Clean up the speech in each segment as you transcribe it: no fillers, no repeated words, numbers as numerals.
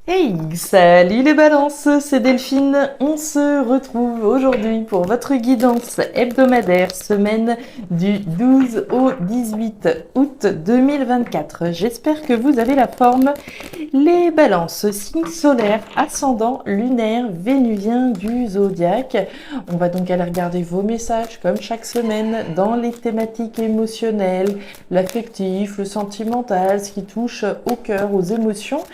Hey, salut les balances, c'est Delphine. On se retrouve aujourd'hui pour votre guidance hebdomadaire, semaine du 12 au 18 août 2024. J'espère que vous avez la forme. Les balances, signe solaire, ascendant, lunaire, vénusien du zodiaque. On va donc aller regarder vos messages comme chaque semaine dans les thématiques émotionnelles, l'affectif, le sentimental, ce qui touche au cœur, aux émotions,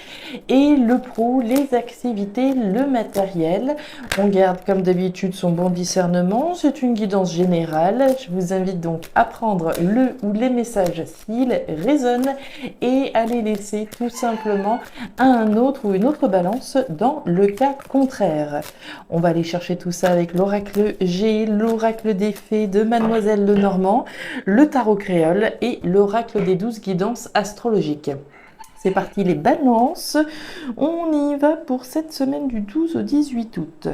et le pro, les activités, le matériel. On garde comme d'habitude son bon discernement. C'est une guidance générale. Je vous invite donc à prendre le ou les messages s'ils résonnent et à les laisser tout simplement à un autre ou une autre balance dans le cas contraire. On va aller chercher tout ça avec l'oracle G, l'oracle des fées de Mademoiselle Lenormand, le tarot créole et l'oracle des 12 guidances astrologiques. C'est parti les balances, on y va pour cette semaine du 12 au 18 août.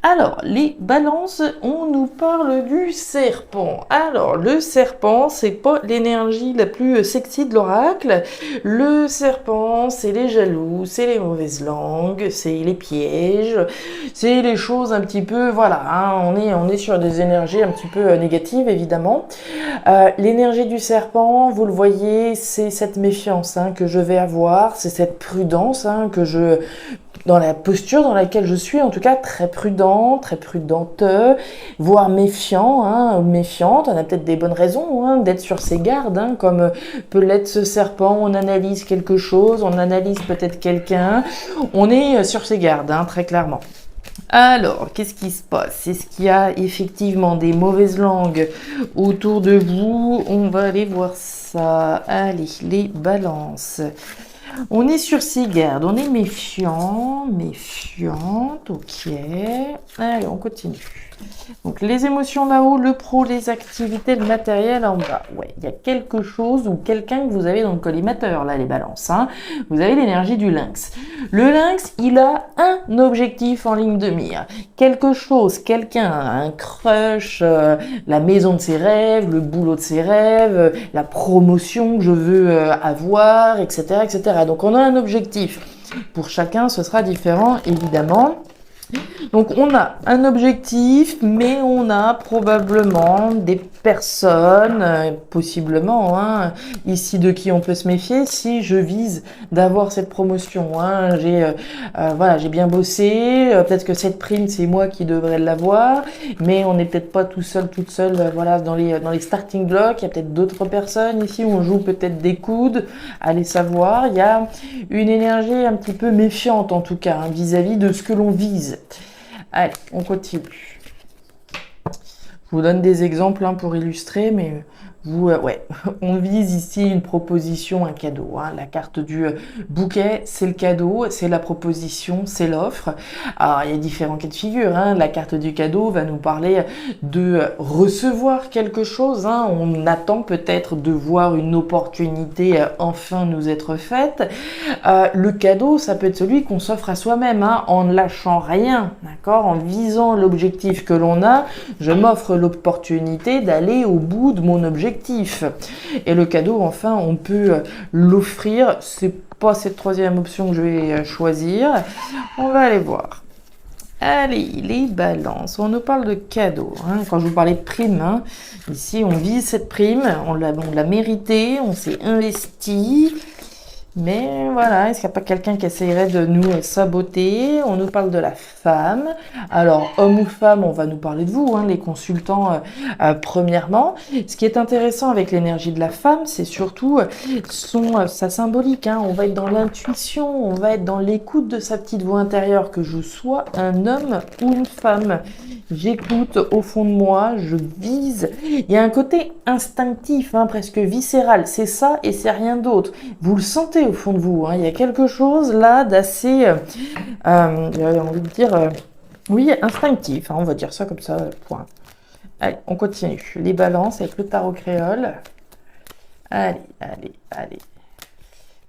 Alors, les balances, on nous parle du serpent. Alors, le serpent, c'est pas l'énergie la plus sexy de l'oracle. Le serpent, c'est les jaloux, c'est les mauvaises langues, c'est les pièges, c'est les choses un petit peu, voilà, hein, on est sur des énergies un petit peu négatives, évidemment. L'énergie du serpent, vous le voyez, c'est cette méfiance que je vais avoir, c'est cette prudence que je... Dans la posture dans laquelle je suis, en tout cas, très prudent, très prudente, voire méfiant, méfiante. On a peut-être des bonnes raisons d'être sur ses gardes, comme peut l'être ce serpent. On analyse quelque chose, on analyse peut-être quelqu'un. On est sur ses gardes, très clairement. Alors, qu'est-ce qui se passe? Est-ce qu'il y a effectivement des mauvaises langues autour de vous? On va aller voir ça. Allez, les balances. On est sur ses gardes, on est méfiant, méfiante, ok. Allez, on continue. Donc les émotions là-haut, le pro, les activités, le matériel en bas. Ouais, il y a quelque chose ou quelqu'un que vous avez dans le collimateur, là, les balances. Vous avez l'énergie du lynx. Le lynx, il a un objectif en ligne de mire. Quelque chose, quelqu'un, un crush, la maison de ses rêves, le boulot de ses rêves, la promotion que je veux avoir, etc., etc. Donc on a un objectif. Pour chacun, ce sera différent, évidemment. Donc on a un objectif, mais on a probablement des personnes, possiblement, ici de qui on peut se méfier si je vise d'avoir cette promotion. J'ai bien bossé, peut-être que cette prime c'est moi qui devrais l'avoir, mais on n'est peut-être pas tout seul, toute seule, dans les starting blocks. Il y a peut-être d'autres personnes ici où on joue peut-être des coudes, allez savoir. Il y a une énergie un petit peu méfiante en tout cas vis-à-vis de ce que l'on vise. Allez, on continue. Je vous donne des exemples pour illustrer, mais vous, on vise ici une proposition, un cadeau. La carte du bouquet, c'est le cadeau, c'est la proposition, c'est l'offre. Alors, il y a différents cas de figure. La carte du cadeau va nous parler de recevoir quelque chose. On attend peut-être de voir une opportunité enfin nous être faite. Le cadeau, ça peut être celui qu'on s'offre à soi-même, en ne lâchant rien, d'accord, en visant l'objectif que l'on a. Je m'offre l'opportunité d'aller au bout de mon objectif. Et le cadeau, enfin, on peut l'offrir. C'est pas cette troisième option que je vais choisir. On va aller voir. Allez, les balances. On nous parle de cadeau. Quand je vous parlais de prime, ici, on vise cette prime. On l'a méritée, on s'est investi. Mais voilà, est-ce qu'il n'y a pas quelqu'un qui essayerait de nous saboter? On nous parle de la femme. Alors, homme ou femme, on va nous parler de vous, les consultants, premièrement. Ce qui est intéressant avec l'énergie de la femme, c'est surtout sa symbolique. On va être dans l'intuition, on va être dans l'écoute de sa petite voix intérieure, que je sois un homme ou une femme. J'écoute au fond de moi, je vise. Il y a un côté instinctif, presque viscéral. C'est ça et c'est rien d'autre. Vous le sentez au fond de vous. Il y a quelque chose là d'assez, j'avais envie de dire, oui, instinctif. On va dire ça comme ça, point. Allez, on continue. Les balances avec le tarot créole. Allez, allez, allez.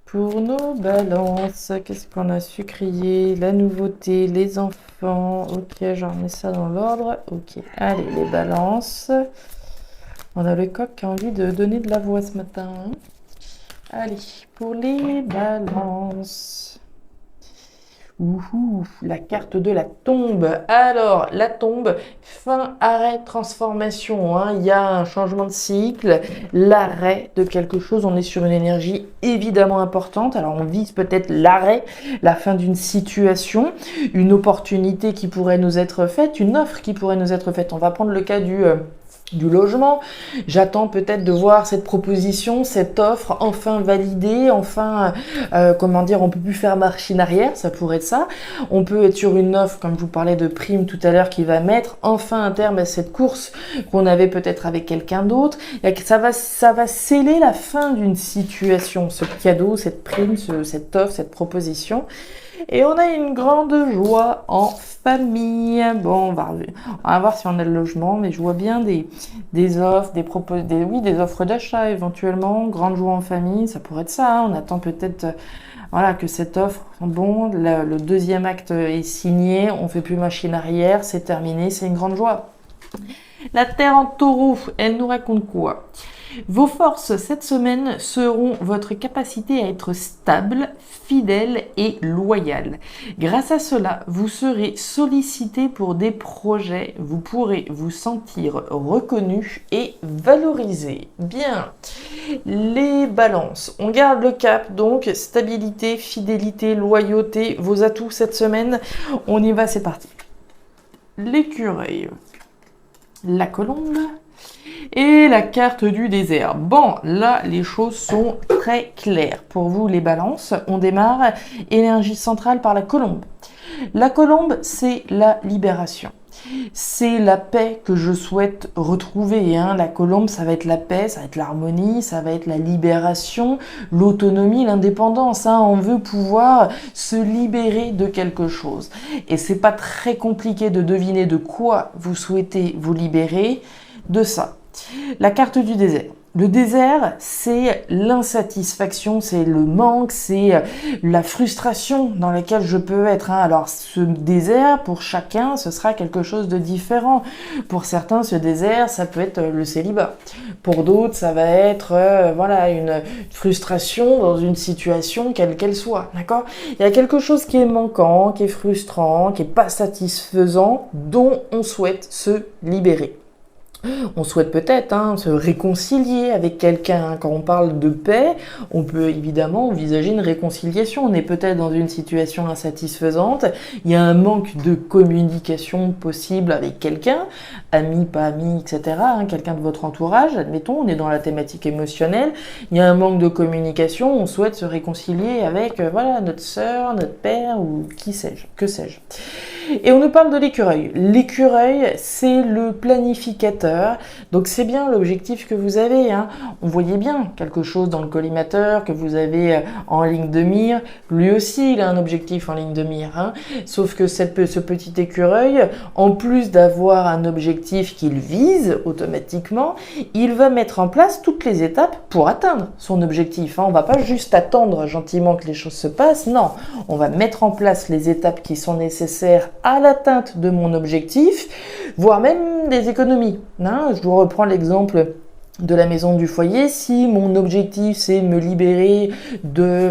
Pour nos balances, qu'est-ce qu'on a sucrié? La nouveauté, les enfants. Ok, je remets ça dans l'ordre. Ok, allez, les balances. On a le coq qui a envie de donner de la voix ce matin. Allez, pour les balances. Ouhou, la carte de la tombe. Alors, la tombe, fin, arrêt, transformation, hein. Il y a un changement de cycle, l'arrêt de quelque chose. On est sur une énergie évidemment importante. Alors, on vise peut-être l'arrêt, la fin d'une situation, une opportunité qui pourrait nous être faite, une offre qui pourrait nous être faite. On va prendre le cas du logement. J'attends peut-être de voir cette proposition, cette offre enfin validée, enfin, comment dire, on peut plus faire machine arrière, ça pourrait être ça. On peut être sur une offre, comme je vous parlais de prime tout à l'heure, qui va mettre enfin un terme à cette course qu'on avait peut-être avec quelqu'un d'autre. Ça va sceller la fin d'une situation, ce cadeau, cette prime, cette offre, cette proposition. Et on a une grande joie en famille. Bon, on va voir si on a le logement, mais je vois bien des offres, des offres d'achat éventuellement. Grande joie en famille, ça pourrait être ça, hein. On attend peut-être voilà, que cette offre, bon, le deuxième acte est signé, on fait plus machine arrière, c'est terminé, c'est une grande joie. La Terre en taureau, elle nous raconte quoi? Vos forces cette semaine seront votre capacité à être stable, fidèle et loyal. Grâce à cela, vous serez sollicité pour des projets, vous pourrez vous sentir reconnu et valorisé. Bien, les balances, on garde le cap, donc stabilité, fidélité, loyauté, vos atouts cette semaine, on y va, c'est parti. L'écureuil, la colombe, et la carte du désert. Bon, là, les choses sont très claires. Pour vous, les balances, on démarre énergie centrale par la colombe. La colombe, c'est la libération. C'est la paix que je souhaite retrouver, hein. La colombe, ça va être la paix, ça va être l'harmonie, ça va être la libération, l'autonomie, l'indépendance, hein. On veut pouvoir se libérer de quelque chose. Et c'est pas très compliqué de deviner de quoi vous souhaitez vous libérer, de ça. La carte du désert. Le désert, c'est l'insatisfaction, c'est le manque, c'est la frustration dans laquelle je peux être, hein. Alors, ce désert, pour chacun, ce sera quelque chose de différent. Pour certains, ce désert, ça peut être le célibat. Pour d'autres, ça va être voilà, une frustration dans une situation, quelle qu'elle soit. D'accord? Il y a quelque chose qui est manquant, qui est frustrant, qui n'est pas satisfaisant, dont on souhaite se libérer. On souhaite peut-être se réconcilier avec quelqu'un. Quand on parle de paix, on peut évidemment envisager une réconciliation. On est peut-être dans une situation insatisfaisante. Il y a un manque de communication possible avec quelqu'un, ami, pas ami, etc. Quelqu'un de votre entourage, admettons, on est dans la thématique émotionnelle. Il y a un manque de communication. On souhaite se réconcilier avec voilà, notre sœur, notre père ou qui sais-je, que sais-je. Et on nous parle de l'écureuil. L'écureuil, c'est le planificateur. Donc c'est bien l'objectif que vous avez, hein. On voyait bien quelque chose dans le collimateur que vous avez en ligne de mire. Lui aussi, il a un objectif en ligne de mire, hein. Sauf que ce petit écureuil, en plus d'avoir un objectif qu'il vise automatiquement, il va mettre en place toutes les étapes pour atteindre son objectif, hein. On va pas juste attendre gentiment que les choses se passent, non. On va mettre en place les étapes qui sont nécessaires à l'atteinte de mon objectif, voire même des économies, hein. Je vous reprends l'exemple de la maison du foyer. Si mon objectif c'est me libérer de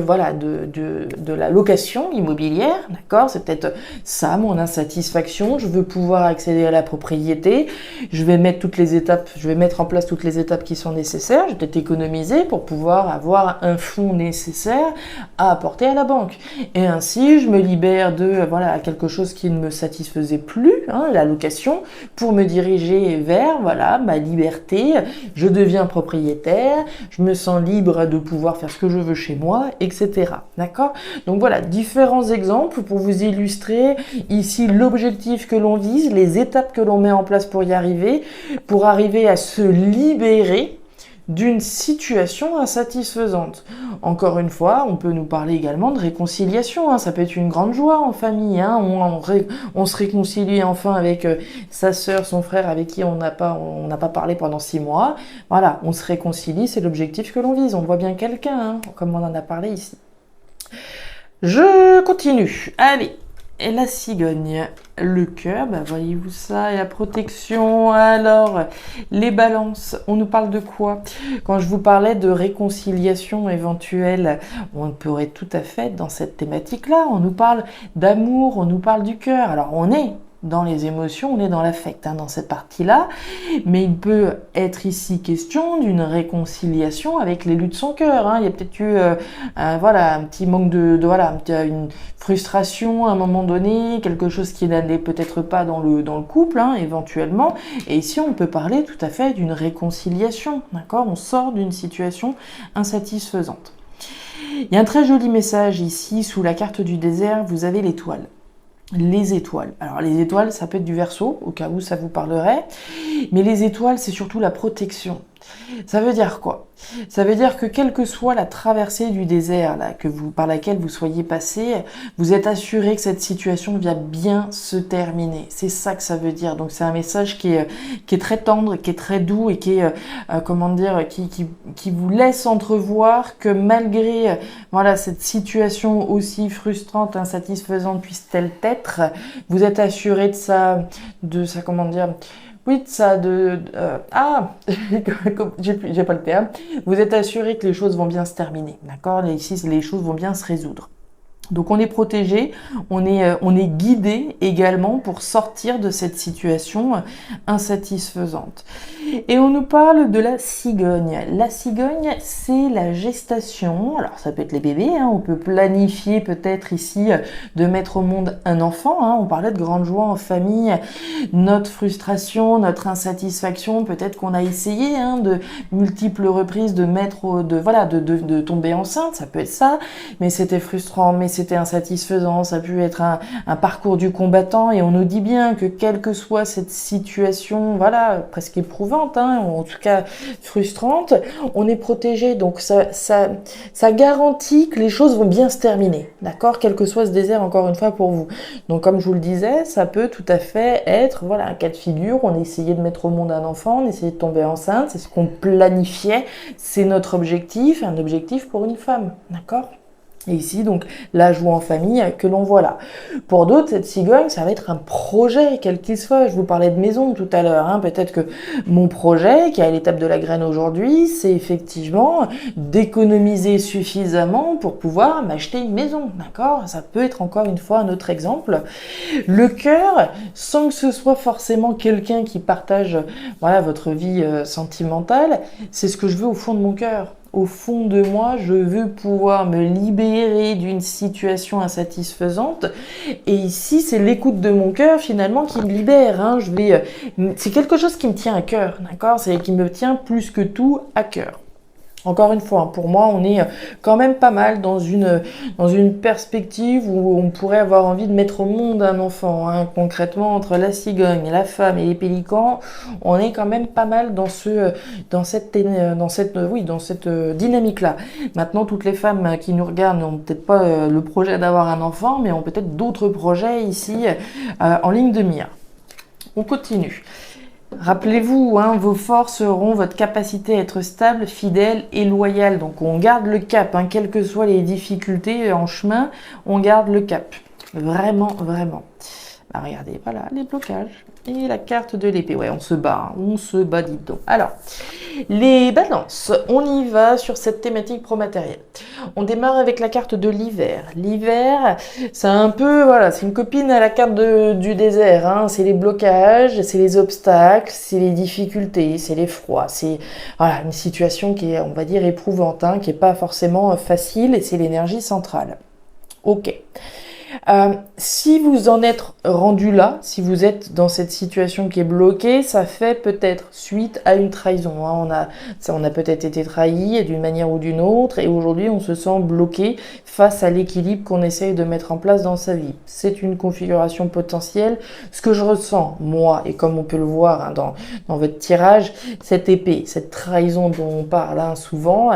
la location immobilière, d'accord, c'est peut-être ça mon insatisfaction, je veux pouvoir accéder à la propriété, je vais mettre en place toutes les étapes qui sont nécessaires, je vais peut-être économiser pour pouvoir avoir un fonds nécessaire à apporter à la banque, et ainsi je me libère de quelque chose qui ne me satisfaisait plus, hein, la location, pour me diriger vers ma liberté. Je deviens propriétaire, je me sens libre de pouvoir faire ce que je veux chez moi, etc. D'accord? Donc voilà, différents exemples pour vous illustrer ici l'objectif que l'on vise, les étapes que l'on met en place pour y arriver, pour arriver à se libérer d'une situation insatisfaisante. Encore une fois, on peut nous parler également de réconciliation, hein. Ça peut être une grande joie en famille, hein. On se réconcilie enfin avec sa sœur, son frère avec qui on n'a pas parlé pendant 6 mois. Voilà, on se réconcilie, c'est l'objectif que l'on vise. On voit bien quelqu'un, hein, comme on en a parlé ici. Je continue. Allez. Et la cigogne, le cœur, bah voyez-vous ça, et la protection. Alors, les balances, on nous parle de quoi? Quand je vous parlais de réconciliation éventuelle, on pourrait tout à fait être dans cette thématique-là. On nous parle d'amour, on nous parle du cœur. Alors, on est dans les émotions, on est dans l'affect, dans cette partie-là, mais il peut être ici question d'une réconciliation avec l'élu de son cœur. Il y a peut-être eu voilà, un petit manque voilà, une frustration à un moment donné, quelque chose qui n'allait peut-être pas dans le couple, éventuellement. Et ici, on peut parler tout à fait d'une réconciliation, d'accord? On sort d'une situation insatisfaisante. Il y a un très joli message ici, sous la carte du désert, vous avez l'étoile. Les étoiles. Alors les étoiles, ça peut être du Verseau, au cas où ça vous parlerait, mais les étoiles, c'est surtout la protection. Ça veut dire quoi? Ça veut dire que quelle que soit la traversée du désert là, par laquelle vous soyez passé, vous êtes assuré que cette situation va bien se terminer. C'est ça que ça veut dire. Donc c'est un message qui est très tendre, qui est très doux et qui est comment dire, qui vous laisse entrevoir que malgré voilà cette situation aussi frustrante, insatisfaisante puisse-t-elle être, vous êtes assuré de ça comment dire. Oui, ça j'ai pas le terme. Vous êtes assuré que les choses vont bien se terminer, d'accord? Ici, les choses vont bien se résoudre. Donc on est protégé, on est guidé également pour sortir de cette situation insatisfaisante. Et on nous parle de la cigogne. La cigogne, c'est la gestation. Alors ça peut être les bébés, on peut planifier peut-être ici de mettre au monde un enfant. On parlait de grande joie en famille, notre frustration, notre insatisfaction. Peut-être qu'on a essayé de multiples reprises de tomber enceinte. Ça peut être ça, mais c'était frustrant, mais c'était insatisfaisant. Ça a pu être un parcours du combattant. Et on nous dit bien que quelle que soit cette situation, voilà, presque éprouvante, ou en tout cas frustrante, on est protégé. Donc ça garantit que les choses vont bien se terminer, d'accord? Quel que soit ce désert, encore une fois, pour vous. Donc comme je vous le disais, ça peut tout à fait être voilà, un cas de figure. On essayait de mettre au monde un enfant, on essayait de tomber enceinte, c'est ce qu'on planifiait, c'est notre objectif, un objectif pour une femme, d'accord? Et ici, donc, la joie en famille que l'on voit là. Pour d'autres, cette cigogne, ça va être un projet, quel qu'il soit. Je vous parlais de maison tout à l'heure. Peut-être que mon projet, qui est à l'étape de la graine aujourd'hui, c'est effectivement d'économiser suffisamment pour pouvoir m'acheter une maison. D'accord? Ça peut être encore une fois un autre exemple. Le cœur, sans que ce soit forcément quelqu'un qui partage voilà, votre vie sentimentale, c'est ce que je veux au fond de mon cœur. Au fond de moi, je veux pouvoir me libérer d'une situation insatisfaisante. Et ici, c'est l'écoute de mon cœur finalement qui me libère. C'est quelque chose qui me tient à cœur, d'accord? C'est qui me tient plus que tout à cœur. Encore une fois, pour moi, on est quand même pas mal dans une perspective où on pourrait avoir envie de mettre au monde un enfant. Concrètement, entre la cigogne, la femme et les pélicans, on est quand même pas mal dans cette dynamique-là. Maintenant, toutes les femmes qui nous regardent n'ont peut-être pas le projet d'avoir un enfant, mais ont peut-être d'autres projets ici en ligne de mire. On continue. Rappelez-vous, vos forces seront votre capacité à être stable, fidèle et loyal. Donc on garde le cap, quelles que soient les difficultés en chemin, on garde le cap. Vraiment, vraiment. Regardez, voilà, les blocages. Et la carte de l'épée. Ouais, on se bat, dites donc. Alors, les balances, on y va sur cette thématique pro-matérielle. On démarre avec la carte de l'hiver. L'hiver, c'est un peu, voilà, c'est une copine à la carte du désert. C'est les blocages, c'est les obstacles, c'est les difficultés, c'est les froids. C'est voilà, une situation qui est, on va dire, éprouvante, qui n'est pas forcément facile, et c'est l'énergie centrale. Ok. Si vous en êtes rendu là, si vous êtes dans cette situation qui est bloquée, ça fait peut-être suite à une trahison. On a peut-être été trahi d'une manière ou d'une autre, et aujourd'hui on se sent bloqué face à l'équilibre qu'on essaye de mettre en place dans sa vie. C'est une configuration potentielle. Ce que je ressens, moi, et comme on peut le voir dans votre tirage, cette épée, cette trahison dont on parle souvent,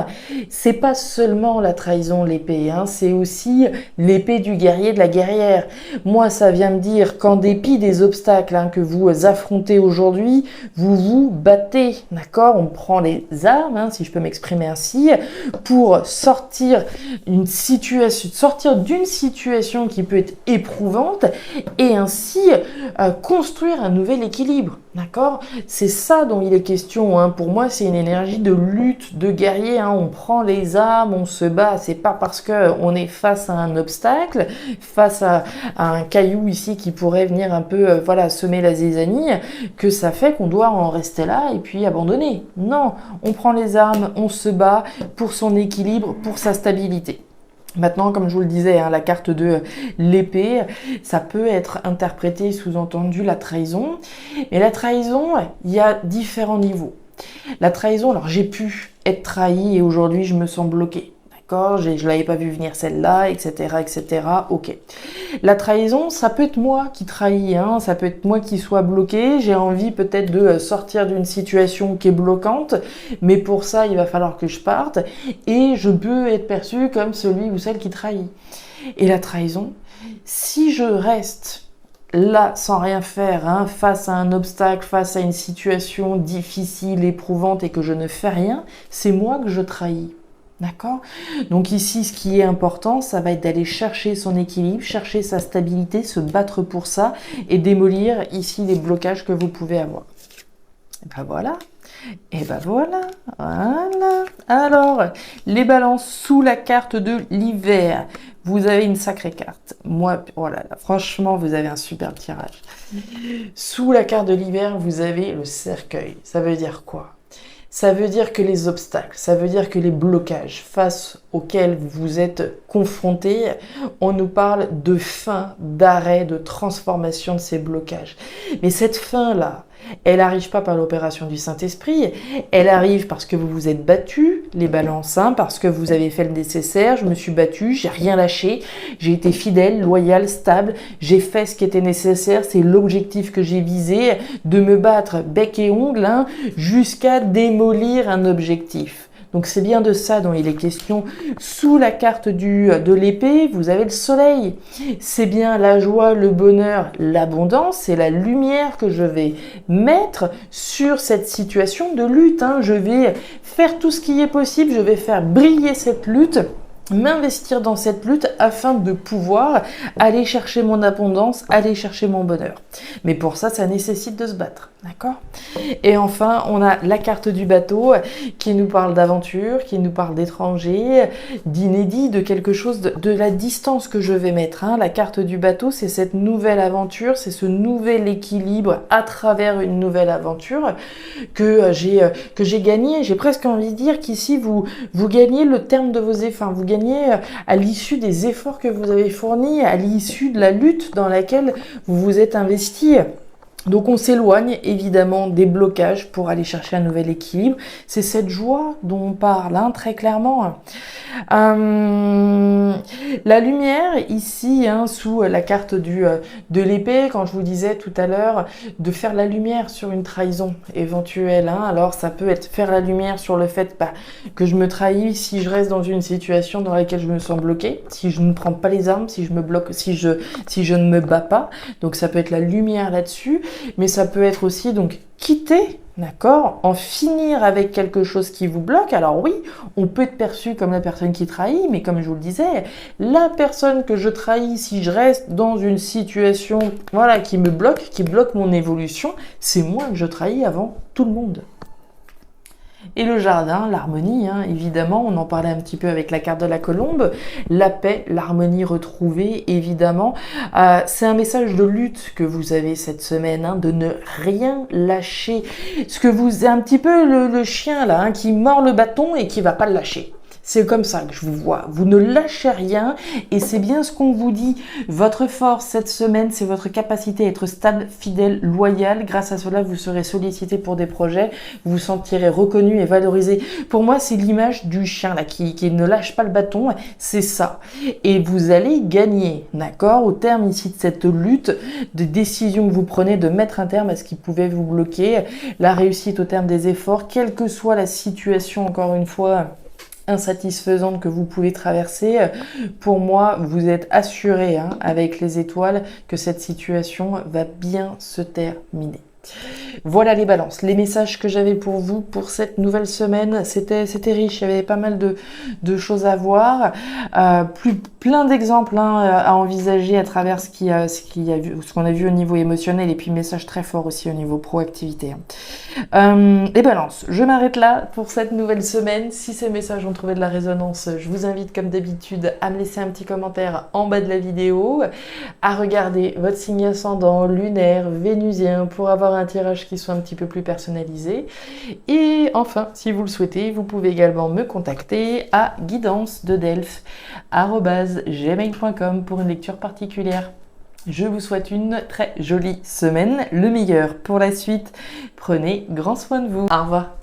c'est pas seulement la trahison, l'épée, c'est aussi l'épée du guerrier, de la la guerrière. Moi, ça vient me dire qu'en dépit des obstacles que vous affrontez aujourd'hui, vous vous battez, d'accord? On prend les armes, si je peux m'exprimer ainsi, pour sortir d'une situation qui peut être éprouvante et ainsi construire un nouvel équilibre, d'accord? C'est ça dont il est question. Pour moi, c'est une énergie de lutte, de guerrier. On prend les armes, on se bat. C'est pas parce que on est face à un obstacle, face à un caillou ici qui pourrait venir un peu, semer la zizanie, que ça fait qu'on doit en rester là et puis abandonner. Non, on prend les armes, on se bat pour son équilibre, pour sa stabilité. Maintenant, comme je vous le disais, la carte de l'épée, ça peut être interprété, sous-entendu, la trahison. Mais la trahison, il y a différents niveaux. La trahison, alors j'ai pu être trahi et aujourd'hui je me sens bloqué. D'accord, je l'avais pas vu venir celle-là, etc., etc. Ok. La trahison, ça peut être moi qui trahis, ça peut être moi qui soit bloqué. J'ai envie peut-être de sortir d'une situation qui est bloquante, mais pour ça, il va falloir que je parte et je peux être perçu comme celui ou celle qui trahit. Et la trahison, si je reste là, sans rien faire, face à un obstacle, face à une situation difficile, éprouvante et que je ne fais rien, c'est moi que je trahis. D'accord? Donc ici, ce qui est important, ça va être d'aller chercher son équilibre, chercher sa stabilité, se battre pour ça et démolir ici les blocages que vous pouvez avoir. Et ben voilà. Et ben voilà. Voilà. Alors, les balances sous la carte de l'hiver. Vous avez une sacrée carte. Moi, voilà, franchement, vous avez un super tirage. Sous la carte de l'hiver, vous avez le cercueil. Ça veut dire quoi? Ça veut dire que les obstacles, ça veut dire que les blocages face auxquels vous êtes confrontés, on nous parle de fin, d'arrêt, de transformation de ces blocages. Mais cette fin-là, elle n'arrive pas par l'opération du Saint-Esprit, elle arrive parce que vous vous êtes battus, les balances, parce que vous avez fait le nécessaire, je me suis battue, j'ai rien lâché, j'ai été fidèle, loyal, stable, j'ai fait ce qui était nécessaire, c'est l'objectif que j'ai visé, de me battre bec et ongle, jusqu'à démolir un objectif. Donc c'est bien de ça dont il est question. Sous la carte de l'épée, vous avez le soleil. C'est bien la joie, le bonheur, l'abondance, c'est la lumière que je vais mettre sur cette situation de lutte. Je vais faire tout ce qui est possible, je vais faire briller cette lutte, m'investir dans cette lutte afin de pouvoir aller chercher mon abondance, aller chercher mon bonheur. Mais pour ça, ça nécessite de se battre, d'accord? Et enfin, on a la carte du bateau qui nous parle d'aventure, qui nous parle d'étranger, d'inédit, de quelque chose, de la distance que je vais mettre. La carte du bateau, c'est cette nouvelle aventure, c'est ce nouvel équilibre à travers une nouvelle aventure que j'ai gagné. J'ai presque envie de dire qu'ici, vous gagnez le terme de vos efforts, vous gagnez à l'issue des efforts que vous avez fournis, à l'issue de la lutte dans laquelle vous vous êtes investi. Donc on s'éloigne évidemment des blocages pour aller chercher un nouvel équilibre. C'est cette joie dont on parle très clairement. La lumière ici sous la carte de l'épée, quand je vous disais tout à l'heure de faire la lumière sur une trahison éventuelle. Alors ça peut être faire la lumière sur le fait que je me trahis si je reste dans une situation dans laquelle je me sens bloqué, si je ne prends pas les armes, si je me bloque, si je ne me bats pas. Donc ça peut être la lumière là-dessus. Mais ça peut être aussi donc quitter, d'accord, en finir avec quelque chose qui vous bloque. Alors oui, on peut être perçu comme la personne qui trahit, mais comme je vous le disais, la personne que je trahis, si je reste dans une situation qui me bloque, qui bloque mon évolution, c'est moi que je trahis avant tout le monde. Et le jardin, l'harmonie, évidemment, on en parlait un petit peu avec la carte de la colombe, la paix, l'harmonie retrouvée, évidemment. C'est un message de lutte que vous avez cette semaine, de ne rien lâcher. Ce que vous, un petit peu le chien là, qui mord le bâton et qui va pas le lâcher. C'est comme ça que je vous vois. Vous ne lâchez rien et c'est bien ce qu'on vous dit. Votre force cette semaine, c'est votre capacité à être stable, fidèle, loyal. Grâce à cela, vous serez sollicité pour des projets. Vous vous sentirez reconnu et valorisé. Pour moi, c'est l'image du chien là qui ne lâche pas le bâton. C'est ça. Et vous allez gagner, d'accord? Au terme ici de cette lutte, de décision que vous prenez, de mettre un terme à ce qui pouvait vous bloquer. La réussite au terme des efforts, quelle que soit la situation, encore une fois, insatisfaisante que vous pouvez traverser, pour moi, vous êtes assuré avec les étoiles que cette situation va bien se terminer. Voilà les balances, les messages que j'avais pour vous pour cette nouvelle semaine, c'était riche, il y avait pas mal de choses à voir, plein d'exemples à envisager à travers ce qu'on a vu au niveau émotionnel et puis message très fort aussi au niveau proactivité. Les balances, je m'arrête là pour cette nouvelle semaine. Si ces messages ont trouvé de la résonance, je vous invite comme d'habitude à me laisser un petit commentaire en bas de la vidéo, à regarder votre signe ascendant, lunaire, vénusien pour avoir un tirage qui soit un petit peu plus personnalisé. Et enfin, si vous le souhaitez, vous pouvez également me contacter à guidancededelphes@gmail.com pour une lecture particulière. Je vous souhaite une très jolie semaine, le meilleur pour la suite. Prenez grand soin de vous. Au revoir.